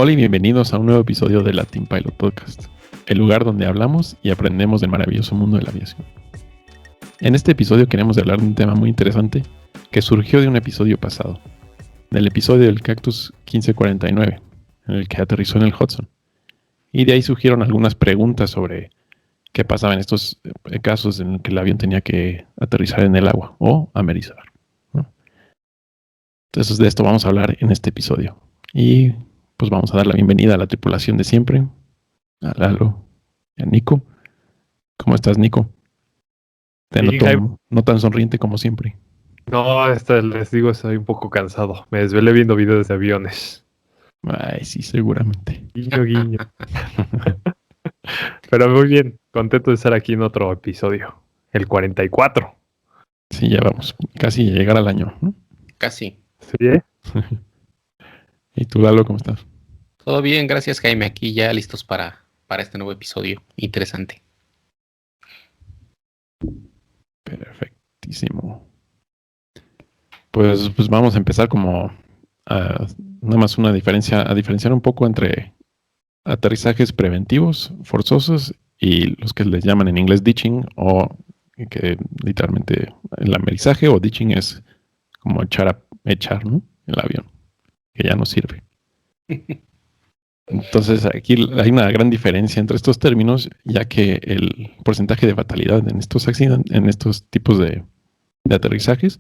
Hola y bienvenidos a un nuevo episodio de la Team Pilot Podcast, el lugar donde hablamos y aprendemos del maravilloso mundo de la aviación. En este episodio queremos hablar de un tema muy interesante que surgió de un episodio pasado, del episodio del Cactus 1549, en el que aterrizó en el Hudson. Y de ahí surgieron algunas preguntas sobre qué pasaba en estos casos en los que el avión tenía que aterrizar en el agua o amerizar, ¿no? Entonces de esto vamos a hablar en este episodio. Y pues vamos a dar la bienvenida a la tripulación de siempre, a Lalo y a Nico. ¿Cómo estás, Nico? Te Sí, noto no tan sonriente como siempre. no, les digo, estoy un poco cansado. Me desvelé viendo videos de aviones. Ay, sí, seguramente. Guiño, guiño. Pero muy bien, contento de estar aquí en otro episodio, el 44. Sí, ya vamos casi a llegar al año, ¿no? Casi. ¿Sí, eh? ¿Y tú, Lalo, cómo estás? Todo bien, gracias Jaime. Aquí ya listos para este nuevo episodio. Interesante. Perfectísimo. Pues vamos a empezar como nada más a diferenciar un poco entre aterrizajes preventivos, forzosos, y los que les llaman en inglés ditching, o que literalmente el amerizaje o ditching es como echar, ¿no? El avión, que ya no sirve. Entonces aquí hay una gran diferencia entre estos términos, ya que el porcentaje de fatalidad en estos accidentes, en estos tipos de aterrizajes,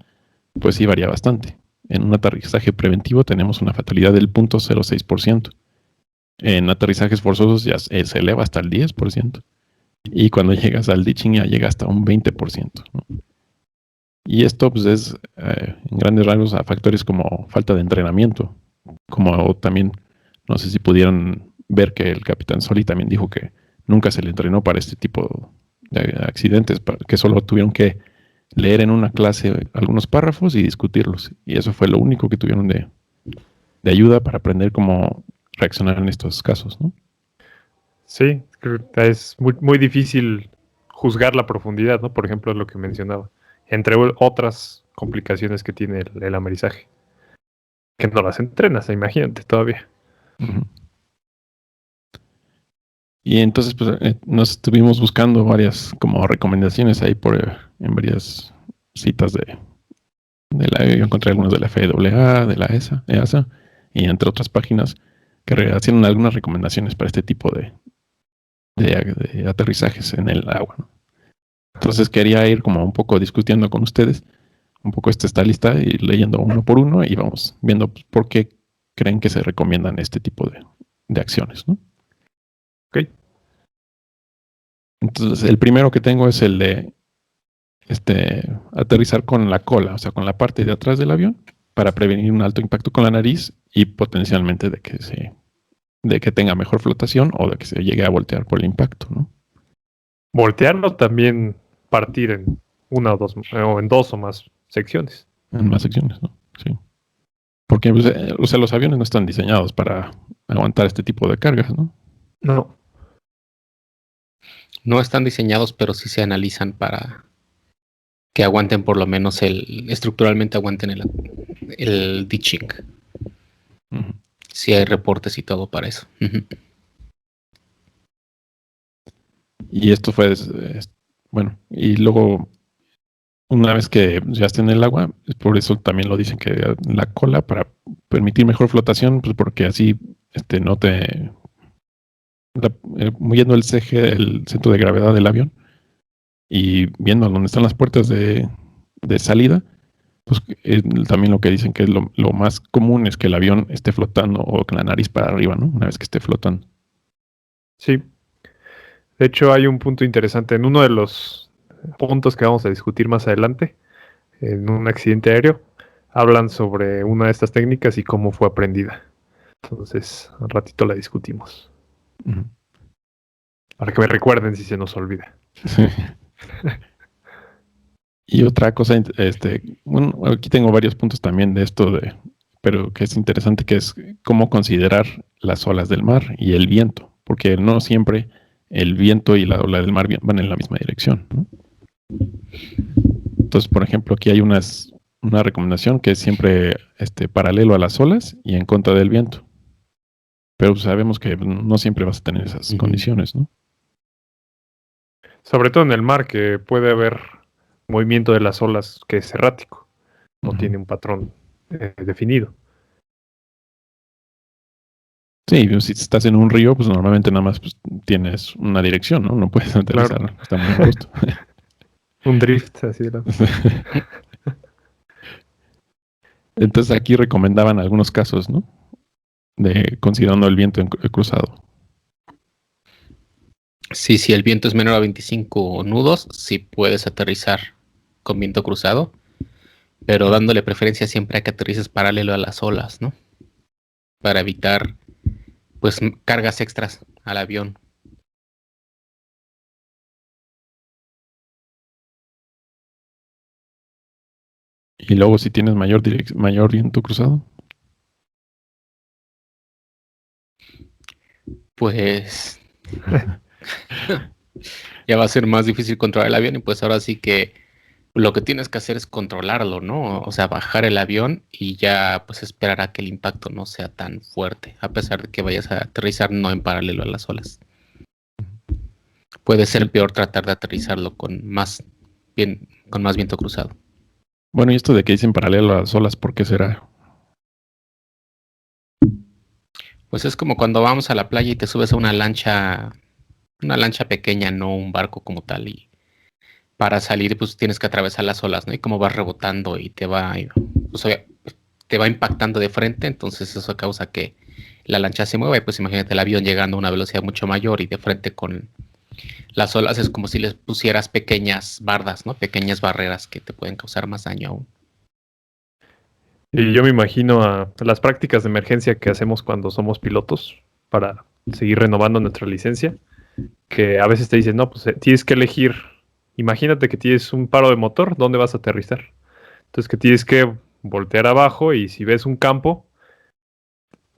pues sí varía bastante. En un aterrizaje preventivo tenemos una fatalidad del 0.06%. En aterrizajes forzosos ya se eleva hasta el 10%. Y cuando llegas al ditching ya llega hasta un 20%, ¿no? Y esto pues es en grandes rasgos a factores como falta de entrenamiento, como también, no sé si pudieron ver que el capitán Soli también dijo que nunca se le entrenó para este tipo de accidentes, que solo tuvieron que leer en una clase algunos párrafos y discutirlos. Y eso fue lo único que tuvieron de ayuda para aprender cómo reaccionar en estos casos, ¿no? Sí, creo que es muy, muy difícil juzgar la profundidad, ¿no? Por ejemplo, lo que mencionaba. Entre otras complicaciones que tiene el amerizaje. Que no las entrenas, imagínate todavía. Uh-huh. Y entonces pues, nos estuvimos buscando varias como recomendaciones ahí en varias citas yo encontré algunas de la FAA, de la EASA, y entre otras páginas que hacían algunas recomendaciones para este tipo de aterrizajes en el agua, ¿no? Entonces quería ir como un poco discutiendo con ustedes un poco esta lista y leyendo uno por uno y vamos viendo por qué creen que se recomiendan este tipo de acciones, ¿no? Ok. Entonces el primero que tengo es el de aterrizar con la cola, o sea, con la parte de atrás del avión, para prevenir un alto impacto con la nariz y potencialmente de que tenga mejor flotación o de que se llegue a voltear por el impacto, ¿no? Voltearlo también partir en una o dos, o en dos o más secciones. En más secciones, ¿no? Sí. Porque pues, o sea, los aviones no están diseñados para aguantar este tipo de cargas, ¿no? No. No están diseñados, pero sí se analizan para que aguanten por lo menos estructuralmente aguanten el ditching. Uh-huh. Sí hay reportes y todo para eso. Uh-huh. Y esto fue, bueno, y luego una vez que ya esté en el agua, por eso también lo dicen que la cola para permitir mejor flotación, pues porque así no te moviendo el centro de gravedad del avión y viendo dónde están las puertas de salida, pues también lo que dicen que es lo más común es que el avión esté flotando o con la nariz para arriba, ¿no? Una vez que esté flotando. Sí. De hecho, hay un punto interesante en uno de los puntos que vamos a discutir más adelante, en un accidente aéreo, hablan sobre una de estas técnicas y cómo fue aprendida. Entonces, al ratito la discutimos. Uh-huh. Para que me recuerden si se nos olvida. Sí. Y otra cosa, bueno, aquí tengo varios puntos también de esto, pero que es interesante, que es cómo considerar las olas del mar y el viento, porque no siempre el viento y la ola del mar van en la misma dirección, ¿no? Entonces, por ejemplo, aquí hay una recomendación que es siempre paralelo a las olas y en contra del viento. Pero sabemos que no siempre vas a tener esas condiciones, ¿no? Sobre todo en el mar, que puede haber movimiento de las olas que es errático, no tiene un patrón definido. Sí, si estás en un río, pues normalmente nada más pues, tienes una dirección, ¿no? No puedes aterrizar, Claro. está muy angosto. Un drift, así de Entonces aquí recomendaban algunos casos, ¿no? De considerando el viento cruzado. Sí, si el viento es menor a 25 nudos, sí puedes aterrizar con viento cruzado, pero dándole preferencia siempre a que aterrices paralelo a las olas, ¿no? Para evitar, pues, cargas extras al avión. Y luego si tienes mayor viento cruzado. Pues ya va a ser más difícil controlar el avión y pues ahora sí que lo que tienes que hacer es controlarlo, ¿no? O sea, bajar el avión y ya pues esperar a que el impacto no sea tan fuerte, a pesar de que vayas a aterrizar no en paralelo a las olas. Puede ser peor tratar de aterrizarlo con más viento cruzado. Bueno, y esto de que dicen paralelo a las olas, ¿por qué será? Pues es como cuando vamos a la playa y te subes a una lancha pequeña, no un barco como tal, y para salir pues tienes que atravesar las olas, ¿no? Y como vas rebotando y pues, te va impactando de frente, entonces eso causa que la lancha se mueva y pues imagínate el avión llegando a una velocidad mucho mayor y de frente con las olas es como si les pusieras pequeñas bardas, ¿no? Pequeñas barreras que te pueden causar más daño aún. Y yo me imagino a las prácticas de emergencia que hacemos cuando somos pilotos para seguir renovando nuestra licencia, que a veces te dicen, no, pues tienes que elegir, imagínate que tienes un paro de motor, ¿dónde vas a aterrizar? Entonces que tienes que voltear abajo y si ves un campo,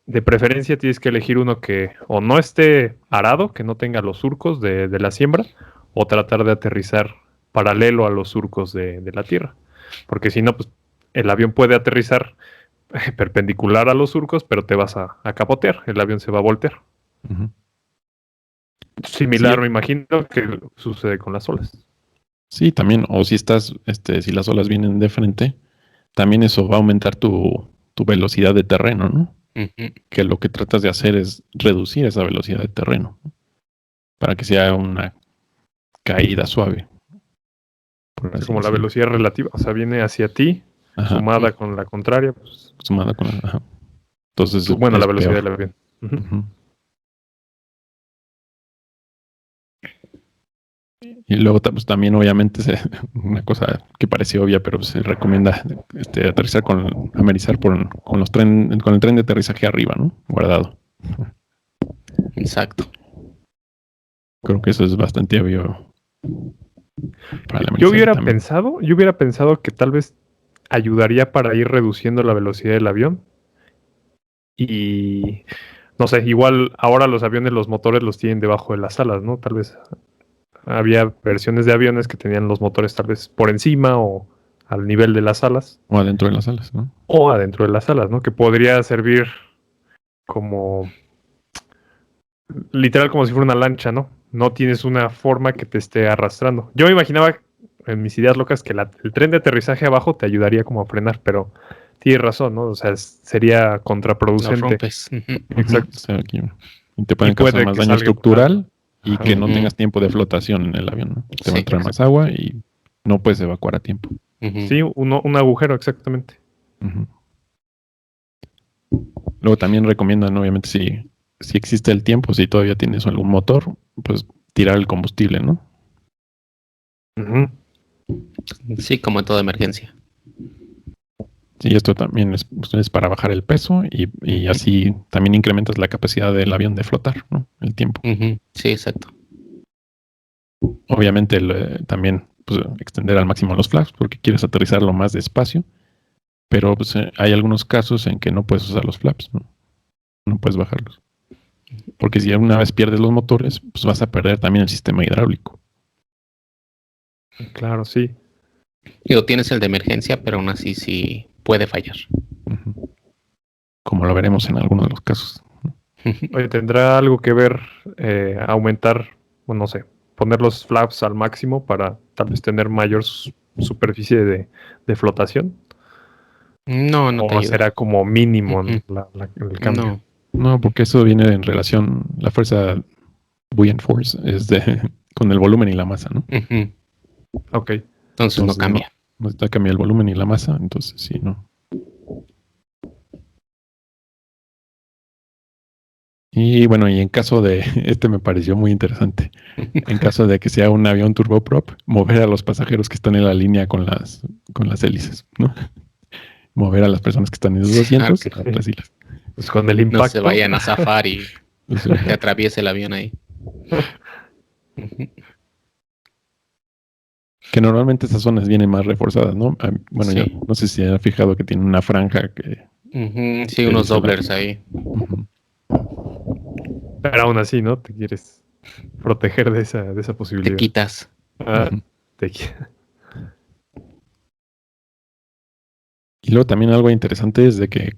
de preferencia tienes que elegir uno que o no esté arado, que no tenga los surcos de la siembra, o tratar de aterrizar paralelo a los surcos de la tierra. Porque si no, pues el avión puede aterrizar perpendicular a los surcos, pero te vas a capotear, el avión se va a voltear. Uh-huh. Similar, Sí, me imagino, que sucede con las olas. sí, también, o si estás, si las olas vienen de frente, también eso va a aumentar tu velocidad de terreno, ¿no? Uh-huh. Que lo que tratas de hacer es reducir esa velocidad de terreno, ¿no? Para que sea una caída suave. Por O sea, así como la decirlo. velocidad relativa, o sea, viene hacia ti, Ajá, sumada con la contraria, pues, sumada con ajá. Entonces bueno, la es velocidad peor. del avión. Uh-huh. Uh-huh. Y luego pues, también obviamente una cosa que parece obvia, pero se recomienda aterrizar amerizar con el tren de aterrizaje arriba, ¿no? Guardado. Exacto. Creo que eso es bastante obvio para el Yo amenizaje también. hubiera pensado que tal vez ayudaría para ir reduciendo la velocidad del avión. Y no sé, igual ahora los aviones, los motores los tienen debajo de las alas, ¿no? Tal vez había versiones de aviones que tenían los motores tal vez por encima o al nivel de las alas. O adentro de las alas, ¿no? O adentro de las alas, ¿no? Que podría servir como literal como si fuera una lancha, ¿no? No tienes una forma que te esté arrastrando. Yo me imaginaba en mis ideas locas que el tren de aterrizaje abajo te ayudaría como a frenar, pero tienes razón, ¿no? O sea, sería Lo contraproducente. rompes. Uh-huh. Exacto. O sea, y te pueden Y puede causar más que daño salga estructural y Ajá. que no Ujú. tengas tiempo de flotación en el avión, ¿no? Te va a Sí, entrar más agua y no puedes evacuar a tiempo. Uh-huh. Sí, un agujero, exactamente. Uh-huh. Luego también recomiendan, obviamente, si existe el tiempo, si todavía tienes algún motor, pues tirar el combustible, ¿no? Ujú. Sí, como en toda emergencia. Sí, esto también es para bajar el peso y así también incrementas la capacidad del avión de flotar, ¿no? El tiempo. Uh-huh. Sí, exacto. Obviamente también pues, extender al máximo los flaps porque quieres aterrizarlo más despacio, pero pues, hay algunos casos en que no puedes usar los flaps, ¿no? No puedes bajarlos. Porque si alguna vez pierdes los motores, pues vas a perder también el sistema hidráulico. Claro, sí. Digo, tienes el de emergencia, pero aún así sí puede fallar. Uh-huh. Como lo veremos en algunos de los casos. Oye, ¿tendrá algo que ver aumentar, bueno, no sé, poner los flaps al máximo para tal vez tener mayor superficie de flotación? No, no te ¿O ayuda. será como mínimo Mm, el cambio? No. No, porque eso viene en relación, la fuerza buoyant force es con el volumen y la masa, ¿no? Ujú. Ok. Entonces no Entonces cambia. no está cambiar el volumen y la masa, entonces sí, no. Y bueno, y en caso de, este me pareció muy interesante, en caso de que sea un avión turboprop, mover a los pasajeros que están en la línea con las hélices, ¿no? Mover a las personas que están en los Claro asientos que a otras islas. Pues con el no se impacto. vayan a zafar y O sea, te atraviese el avión ahí. Ujú. que normalmente esas zonas vienen más reforzadas, ¿no? Bueno, yo Sí. no sé si han fijado que tiene una franja Ujú, sí, que unos dice doblers ahí. Ujú. Pero aún así, ¿no? Te quieres proteger de esa Te posibilidad. quitas. Ah, Ujú. te qui- Y luego también algo interesante es de que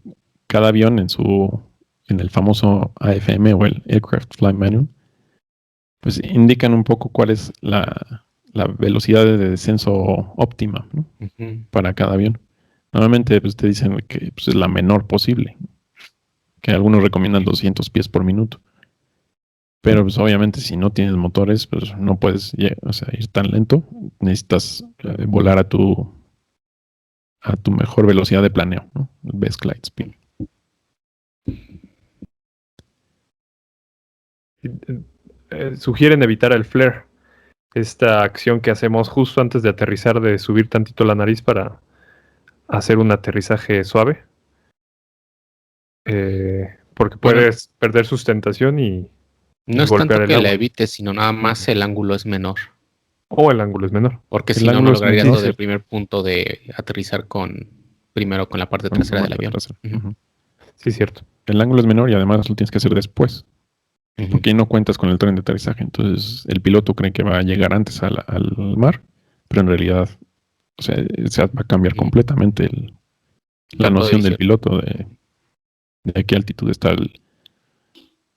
cada avión en el famoso AFM o el Aircraft Flight Manual, pues indican un poco cuál es la velocidad de descenso óptima, ¿no? Ujú. Para cada avión. Normalmente pues, te dicen que pues, es la menor posible, que algunos recomiendan 200 pies por minuto. Pero pues obviamente si no tienes motores, pues no puedes o sea, ir tan lento. Necesitas volar a tu mejor velocidad de planeo, ¿no? Best glide speed. Sugieren evitar el flare, esta acción que hacemos justo antes de aterrizar, de subir tantito la nariz para hacer un aterrizaje suave, porque Bueno, puedes perder sustentación no y es tanto golpear el que la agua, evites, sino nada más el ángulo es menor. o el ángulo es menor. Porque El si no, no ángulo es lograrías lo menor. del primer punto de aterrizar primero con la parte Con la trasera del parte avión. trasera. Ujú, Ujú. Sí, cierto. El ángulo es menor y además lo tienes que hacer después, ujú. porque ahí no cuentas con el tren de aterrizaje. Entonces el piloto cree que va a llegar antes al mar, pero en realidad, o sea, se va a cambiar Ujú. completamente la Campo de noción del visión. piloto de qué altitud está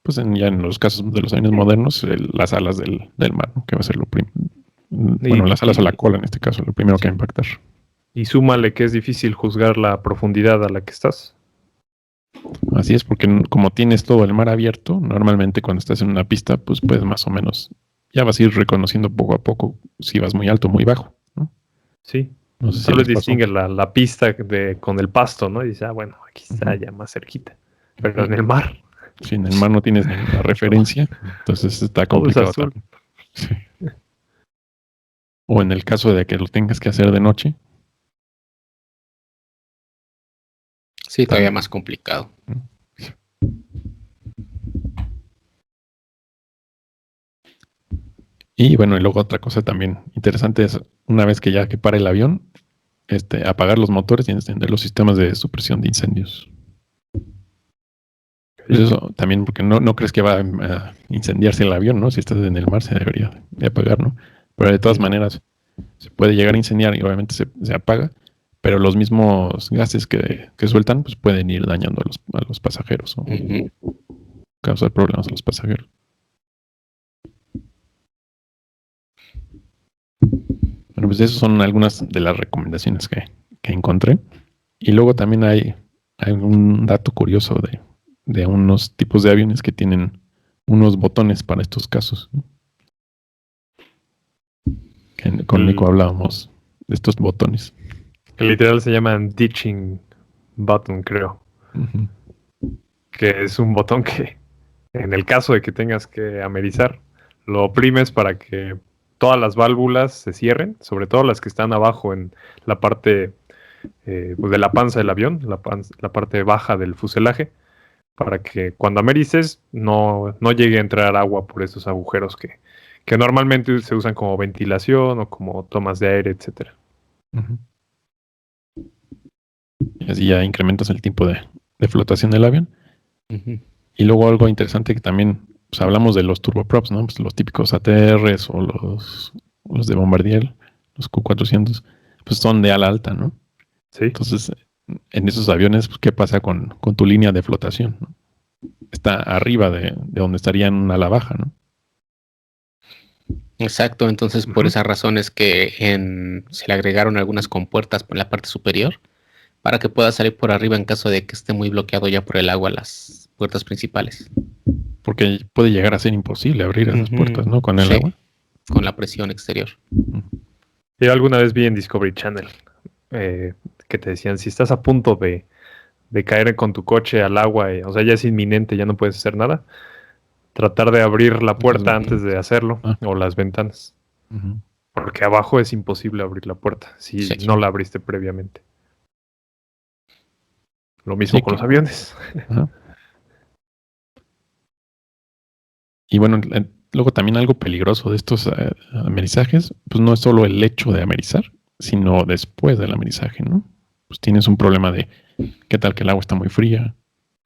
pues ya en los casos de los aviones modernos, las alas del mar, ¿no? Que va a ser lo primero. Bueno, Y, las alas o la cola en este caso, lo primero que va a Sí. impactar. y súmale que es difícil juzgar la profundidad a la que estás. Así es, porque como tienes todo el mar abierto, normalmente cuando estás en una pista, pues puedes más o menos, ya vas a ir reconociendo poco a poco si vas muy alto o muy bajo, ¿no? Sí. No sé si Tal vez les pasó. distingue la pista con el pasto, ¿no? Y dices, bueno, aquí está Ujú. ya más cerquita. Pero en el mar, Si en el mar no tienes ninguna referencia, entonces está todo es complicado azul. también. Sí. O en el caso de que lo tengas que hacer de noche, Sí, todavía también. más complicado. ¿No? Y bueno, y luego otra cosa también interesante es una vez que ya que para el avión, apagar los motores y encender los sistemas de supresión de incendios. Pues eso también, porque no crees que va a incendiarse el avión, ¿no? Si estás en el mar se debería de apagar, ¿no? Pero de todas Ujú. maneras se puede llegar a incendiar y obviamente se apaga, pero los mismos gases que sueltan pues pueden ir dañando a los pasajeros o Ujú. causar problemas a los pasajeros. Bueno, pues esas son algunas de las recomendaciones que encontré. Y luego también hay un dato curioso de unos tipos de aviones que tienen unos botones para estos casos, ¿no? Que con Nico El, hablábamos de estos botones. que literal se llaman ditching button, creo. Ujú. Que es un botón que, en el caso de que tengas que amerizar, lo oprimes para que todas las válvulas se cierren, sobre todo las que están abajo en la parte pues de la panza del avión, la parte baja del fuselaje, para que cuando americes no llegue a entrar agua por esos agujeros que normalmente se usan como ventilación o como tomas de aire, etcétera. Ujú. Y así ya incrementas el tiempo de flotación del avión. Ujú. Y luego algo interesante que también, pues hablamos de los turboprops, ¿no? Pues los típicos ATRs o los de Bombardier, los Q400, pues son de ala alta, ¿no? Sí, Entonces, en esos aviones, pues, ¿qué pasa con tu línea de flotación, ¿no? está arriba de donde estarían a la baja, ¿no? Exacto, entonces por esa razón es que se le agregaron algunas compuertas en la parte superior para que pueda salir por arriba en caso de que esté muy bloqueado ya por el agua las puertas principales. Porque puede llegar a ser imposible abrir esas puertas, ¿no? Con el agua. Con la presión exterior. Yo alguna vez vi en Discovery Channel que te decían, si estás a punto de caer con tu coche al agua, o sea, ya es inminente, ya no puedes hacer nada, tratar de abrir la puerta antes de hacerlo, o las ventanas. Porque abajo es imposible abrir la puerta si no la abriste previamente. Lo mismo con los aviones. Ajá. Y bueno, luego también algo peligroso de estos amerizajes, pues no es solo el hecho de amerizar, sino después del amerizaje, ¿no? Pues tienes un problema de qué tal que el agua está muy fría,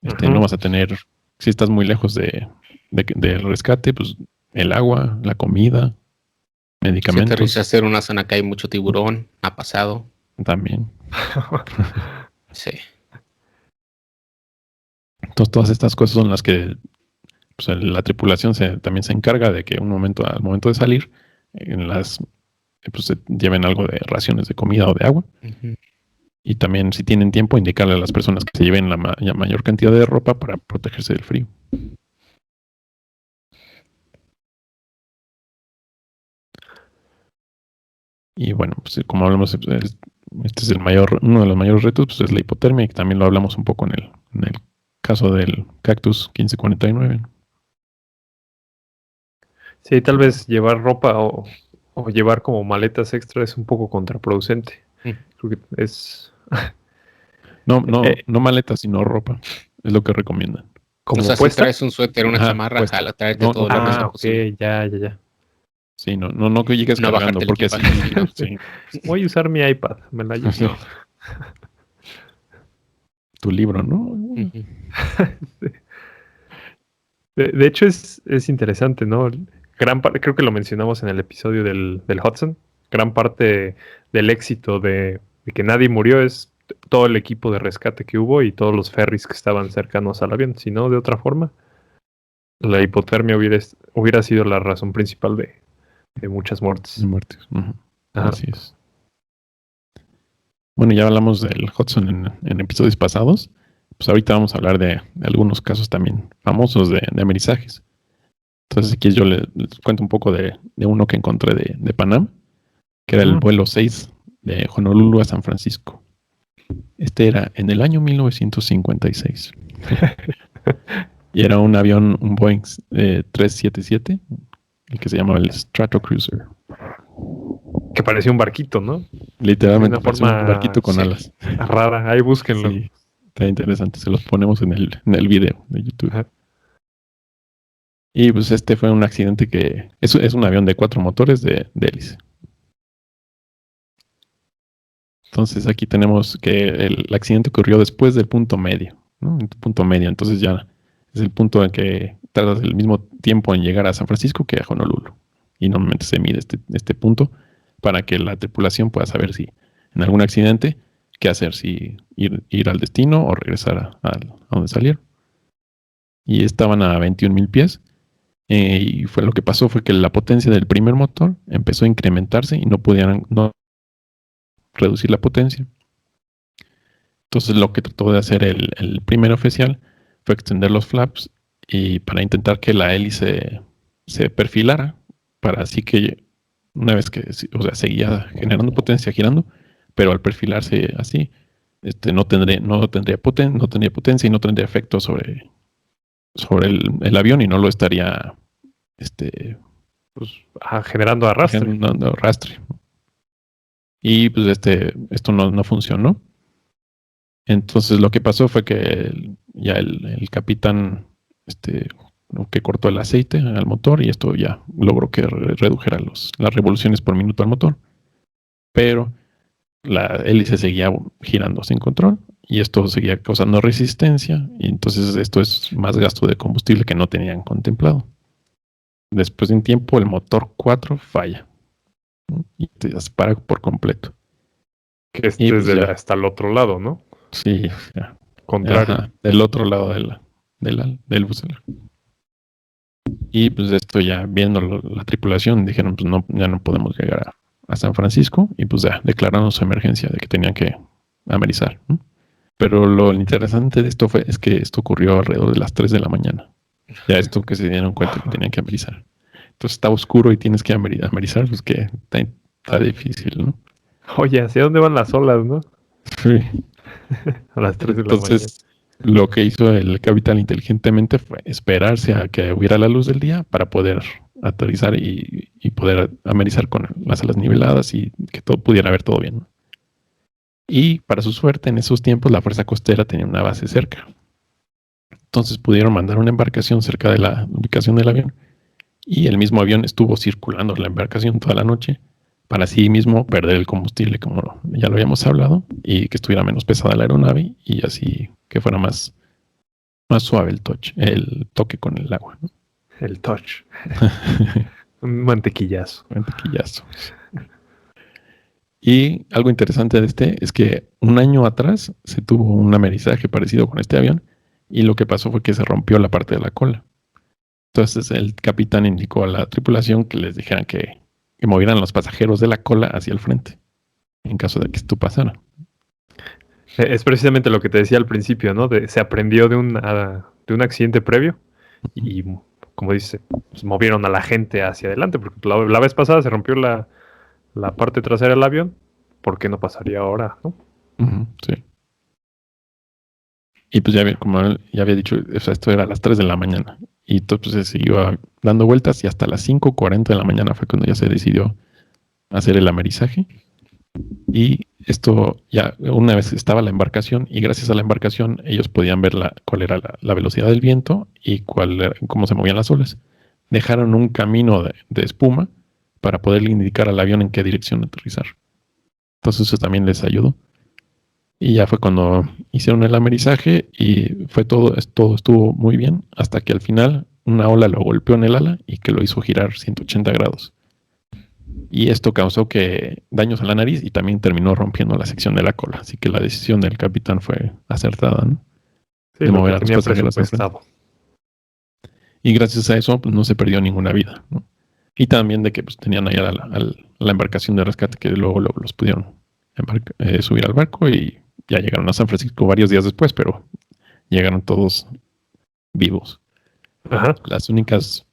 no vas a tener, si estás muy lejos del rescate, pues el agua, la comida, medicamentos. Si aterrizaste en una zona que hay mucho tiburón, ha pasado. También. Sí. Entonces todas estas cosas son las que pues, la tripulación también se encarga de que al momento de salir, pues se lleven algo de raciones de comida o de agua. Y también, si tienen tiempo, indicarle a las personas que se lleven la mayor cantidad de ropa para protegerse del frío. Y bueno, pues como hablamos, este es uno de los mayores retos, pues es la hipotermia, y también lo hablamos un poco en el caso del Cactus 1549. Sí, tal vez llevar ropa o llevar como maletas extra es un poco contraproducente. Creo que es... No maletas, sino ropa. Es lo que recomiendan. ¿Como o sea, si traes un suéter, una chamarra, puesta. traerte todo lo que posible. Ya. Sí, no que llegues cargando, porque sí. Voy a usar mi iPad, me la llevo. Sí. Tu libro, ¿no? De hecho, es interesante, ¿no? Creo que lo mencionamos en el episodio del Hudson. Gran parte del éxito de que nadie murió es todo el equipo de rescate que hubo y todos los ferries que estaban cercanos al avión. Si no, de otra forma, la hipotermia hubiera sido la razón principal de muchas muertes. Así es. Bueno, ya hablamos del Hudson en episodios pasados. Pues ahorita vamos a hablar de algunos casos también famosos de amerizajes. Entonces aquí yo les cuento un poco de uno que encontré de Panam, que era el vuelo 6 de Honolulu a San Francisco. Este era en el año 1956. Y era un avión, un Boeing 377, el que se llamaba el Stratocruiser. Que parecía un barquito, ¿no? Literalmente parecía un barquito con alas. Rara, ahí búsquenlo. Sí, está interesante, se los ponemos en el video de YouTube. Ajá. Y pues este fue un accidente que es un avión de 4 motores de hélice. Entonces aquí tenemos que el accidente ocurrió después del punto medio, ¿no? El punto medio, entonces ya es el punto en que tardas el mismo tiempo en llegar a San Francisco que a Honolulu. Y normalmente se mide este punto para que la tripulación pueda saber si en algún accidente, qué hacer, si ir al destino o regresar a donde salieron. Y estaban a 21,000 pies. Y lo que pasó fue que la potencia del primer motor empezó a incrementarse y no pudieran reducir la potencia. Entonces lo que trató de hacer el primer oficial fue extender los flaps y para intentar que la hélice se perfilara, para así que una vez que, o sea, seguía generando potencia, girando, pero al perfilarse así, no tendría potencia y no tendría efecto sobre el avión y no lo estaría generando arrastre. Generando arrastre. Y pues esto no funcionó. Entonces lo que pasó fue que ya el capitán que cortó el aceite al motor y esto ya logró que redujera las revoluciones por minuto al motor. Pero la hélice seguía girando sin control y esto seguía causando resistencia y entonces esto es más gasto de combustible que no tenían contemplado. Después de un tiempo el motor 4 falla y se dispara por completo. Que es desde hasta el otro lado, ¿no? Sí, contrario. Ajá, del otro lado del fuselage. Y pues esto ya viendo la tripulación, dijeron, pues no, ya no podemos llegar a San Francisco, y pues ya declararon su emergencia de que tenían que amerizar, ¿no? Pero lo interesante de esto es que esto ocurrió alrededor de las 3 de la mañana. Ya esto que se dieron cuenta que tenían que amerizar. Entonces está oscuro y tienes que amerizar, pues que está difícil, ¿no? Oye, ¿hacia dónde van las olas, no? Sí. A las 3 de la mañana. Entonces, lo que hizo el capitán inteligentemente fue esperarse a que hubiera la luz del día para poder aterrizar y poder amerizar con las alas niveladas y que todo pudiera ver todo bien, ¿no? Y para su suerte, en esos tiempos la Fuerza Costera tenía una base cerca. Entonces pudieron mandar una embarcación cerca de la ubicación del avión, y el mismo avión estuvo circulando la embarcación toda la noche para así mismo perder el combustible, como ya lo habíamos hablado, y que estuviera menos pesada la aeronave y así que fuera más suave el toque con el agua, ¿no? El touch. Un mantequillazo. Mantequillazo. Y algo interesante de este es que un año atrás se tuvo un amerizaje parecido con este avión, y lo que pasó fue que se rompió la parte de la cola. Entonces el capitán indicó a la tripulación que les dijeran que movieran los pasajeros de la cola hacia el frente, en caso de que esto pasara. Es precisamente lo que te decía al principio, ¿no? Se aprendió de un accidente previo y, como dice, pues movieron a la gente hacia adelante, porque la vez pasada se rompió la parte trasera del avión. ¿Por qué no pasaría ahora, no? Sí. Y pues como ya había dicho, o sea, esto era a las 3 de la mañana. Y entonces se siguió dando vueltas y hasta las 5:40 de la mañana fue cuando ya se decidió hacer el amerizaje. Y esto ya una vez estaba la embarcación, y gracias a la embarcación ellos podían ver cuál era la velocidad del viento y cómo se movían las olas. Dejaron un camino de espuma para poderle indicar al avión en qué dirección aterrizar. Entonces eso también les ayudó. Y ya fue cuando hicieron el amerizaje y todo estuvo muy bien, hasta que al final una ola lo golpeó en el ala y que lo hizo girar 180 grados. Y esto causó daños a la nariz y también terminó rompiendo la sección de la cola. Así que la decisión del capitán fue acertada, ¿no? Sí, de mover a los pasajeros presupuestado. Y gracias a eso pues, no se perdió ninguna vida, ¿no? Y también de que pues, tenían ahí la embarcación de rescate que luego los pudieron subir al barco, y ya llegaron a San Francisco varios días después, pero llegaron todos vivos. Ajá. Las únicas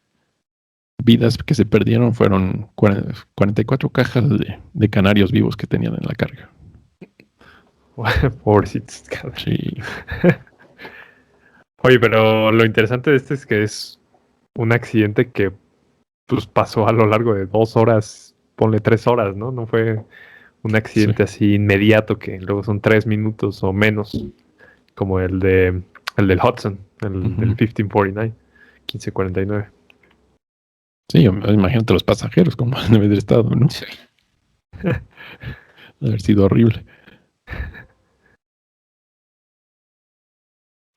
vidas que se perdieron fueron 44 cajas de canarios vivos que tenían en la carga. Pobrecitos. Sí. Oye, pero lo interesante de este es que es un accidente que pues pasó a lo largo de 2 horas, ponle 3 horas, ¿no? No fue un accidente así inmediato que luego son 3 minutos o menos, como el del Hudson, del 1549, 1549. Sí, imagínate los pasajeros cómo han de haber estado, ¿no? Sí. Debe haber sido horrible.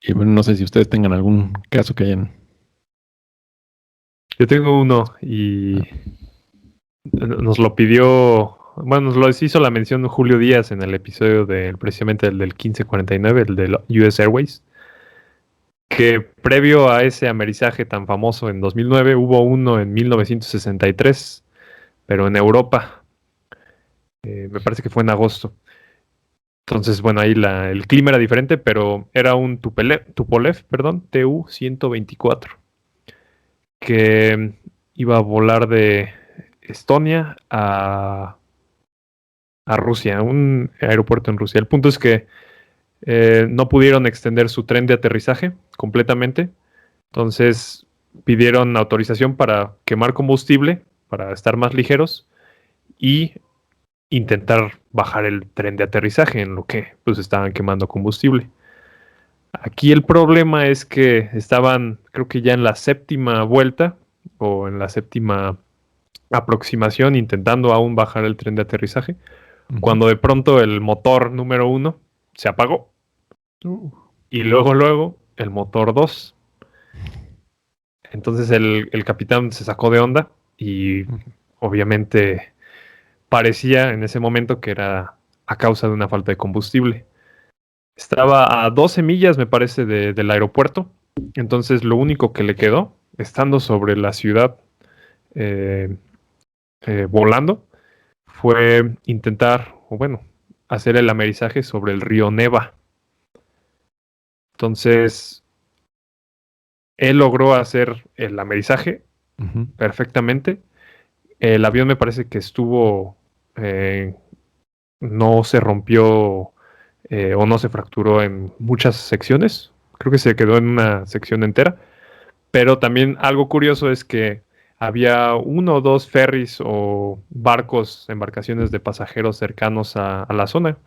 Y bueno, no sé si ustedes tengan algún caso que hayan. Yo tengo uno y nos lo pidió, bueno, nos lo hizo la mención Julio Díaz en el episodio precisamente el del 1549, el del US Airways, que previo a ese amerizaje tan famoso en 2009 hubo uno en 1963, pero en Europa. Me parece que fue en agosto. Entonces, bueno, ahí el clima era diferente, pero era un Tupolev, Tu-124, que iba a volar de Estonia a Rusia, un aeropuerto en Rusia. El punto es que no pudieron extender su tren de aterrizaje completamente, entonces pidieron autorización para quemar combustible, para estar más ligeros y intentar bajar el tren de aterrizaje, en lo que pues estaban quemando combustible. Aquí el problema es que estaban, creo que ya en la 7ª vuelta o en la 7ª aproximación, intentando aún bajar el tren de aterrizaje, cuando de pronto el motor número 1 se apagó. Y luego el motor 2. Entonces el capitán se sacó de onda y obviamente parecía en ese momento que era a causa de una falta de combustible. Estaba a 12 millas, me parece, del aeropuerto, Entonces lo único que le quedó, estando sobre la ciudad volando, fue intentar, o bueno, hacer el amerizaje sobre el río Neva. Entonces, él logró hacer el amerizaje perfectamente. El avión me parece que estuvo, no se rompió o no se fracturó en muchas secciones. Creo que se quedó en una sección entera. Pero también algo curioso es que había 1 o 2 ferries o barcos, embarcaciones de pasajeros cercanos a la zona,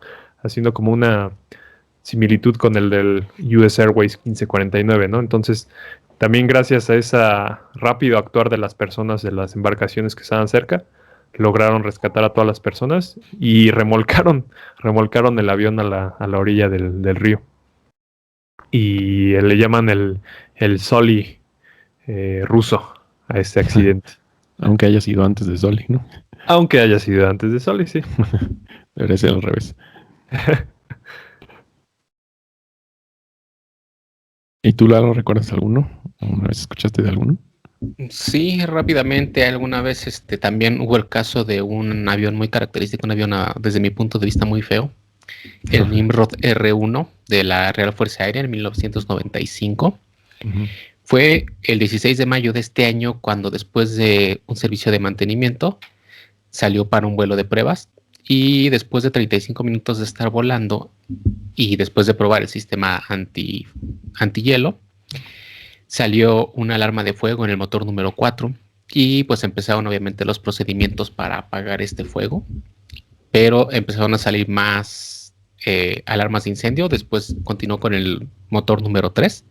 haciendo como una similitud con el del US Airways 1549, ¿no? Entonces, también gracias a ese rápido actuar de las personas de las embarcaciones que estaban cerca, lograron rescatar a todas las personas y remolcaron el avión a la orilla del río. Y le llaman el Soli ruso a este accidente. Aunque haya sido antes de Soli, ¿no? Aunque haya sido antes de Soli, sí. Debería ser al revés. ¿Y tú, Lalo, recuerdas alguno? ¿Alguna vez escuchaste de alguno? Sí, rápidamente, alguna vez también hubo el caso de un avión muy característico, un avión desde mi punto de vista muy feo, el Nimrod R1 de la Real Fuerza Aérea en 1995. Fue el 16 de mayo de este año cuando, después de un servicio de mantenimiento, salió para un vuelo de pruebas, y después de 35 minutos de estar volando y después de probar el sistema antihielo, salió una alarma de fuego en el motor número 4 y pues empezaron obviamente los procedimientos para apagar este fuego, pero empezaron a salir más alarmas de incendio. Después continuó con el motor número 3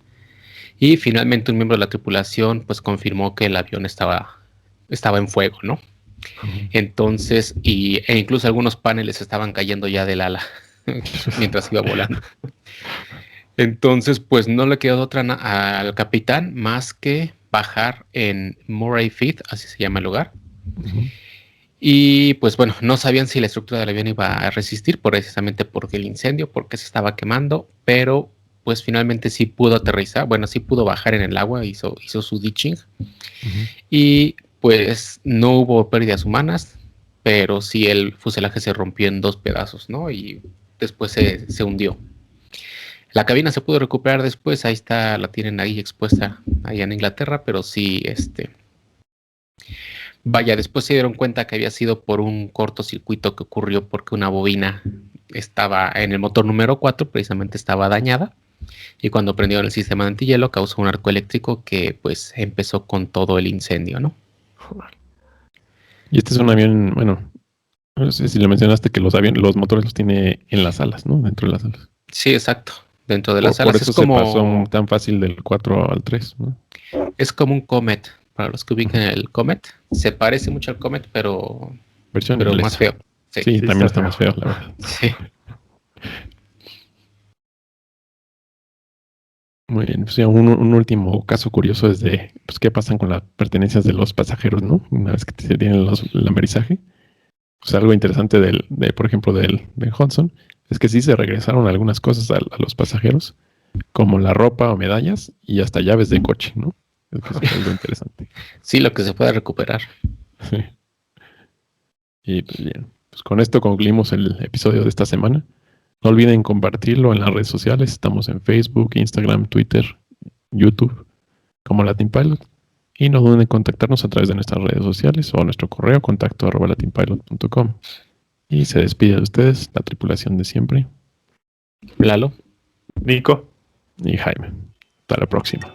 y finalmente un miembro de la tripulación pues confirmó que el avión estaba en fuego, ¿no? Entonces, e incluso algunos paneles estaban cayendo ya del ala mientras iba volando. Entonces, pues no le quedó otra al capitán más que bajar en Murray Field, así se llama el lugar. Y pues bueno, no sabían si la estructura del avión iba a resistir, precisamente porque el incendio, porque se estaba quemando, pero pues finalmente sí pudo aterrizar, bueno, sí pudo bajar en el agua, hizo su ditching. Y pues no hubo pérdidas humanas, pero sí el fuselaje se rompió en 2 pedazos, ¿no? Y después se hundió. La cabina se pudo recuperar después, ahí está, la tienen ahí expuesta allá en Inglaterra, pero sí, vaya, después se dieron cuenta que había sido por un cortocircuito que ocurrió porque una bobina estaba en el motor número 4, precisamente estaba dañada, y cuando prendieron el sistema de antihielo causó un arco eléctrico que pues empezó con todo el incendio, ¿no? Y este es un avión, bueno, no sé si le mencionaste que los motores los tiene en las alas, ¿no? Dentro de las alas. Sí, exacto. Dentro de las alas. Por eso se pasó tan fácil del 4 al 3, ¿no? Es como un Comet. Para los que ubican el Comet, se parece mucho al Comet, pero más feo. Sí, también está más feo, la verdad. Sí. Muy bien. Pues, un último caso curioso es de pues, qué pasan con las pertenencias de los pasajeros, ¿no? Una vez que se tienen el amerizaje. Pues algo interesante por ejemplo, del Hudson, es que sí se regresaron algunas cosas a los pasajeros, como la ropa o medallas y hasta llaves de coche, ¿no? Es algo interesante. Sí, lo que se puede recuperar. Sí. Y pues bien, pues con esto concluimos el episodio de esta semana. No olviden compartirlo en las redes sociales. Estamos en Facebook, Instagram, Twitter, YouTube, como Latin Pilot. Y no duden en contactarnos a través de nuestras redes sociales o a nuestro correo contacto@latinpilot.com. Y se despide de ustedes la tripulación de siempre. Lalo, Nico y Jaime. Hasta la próxima.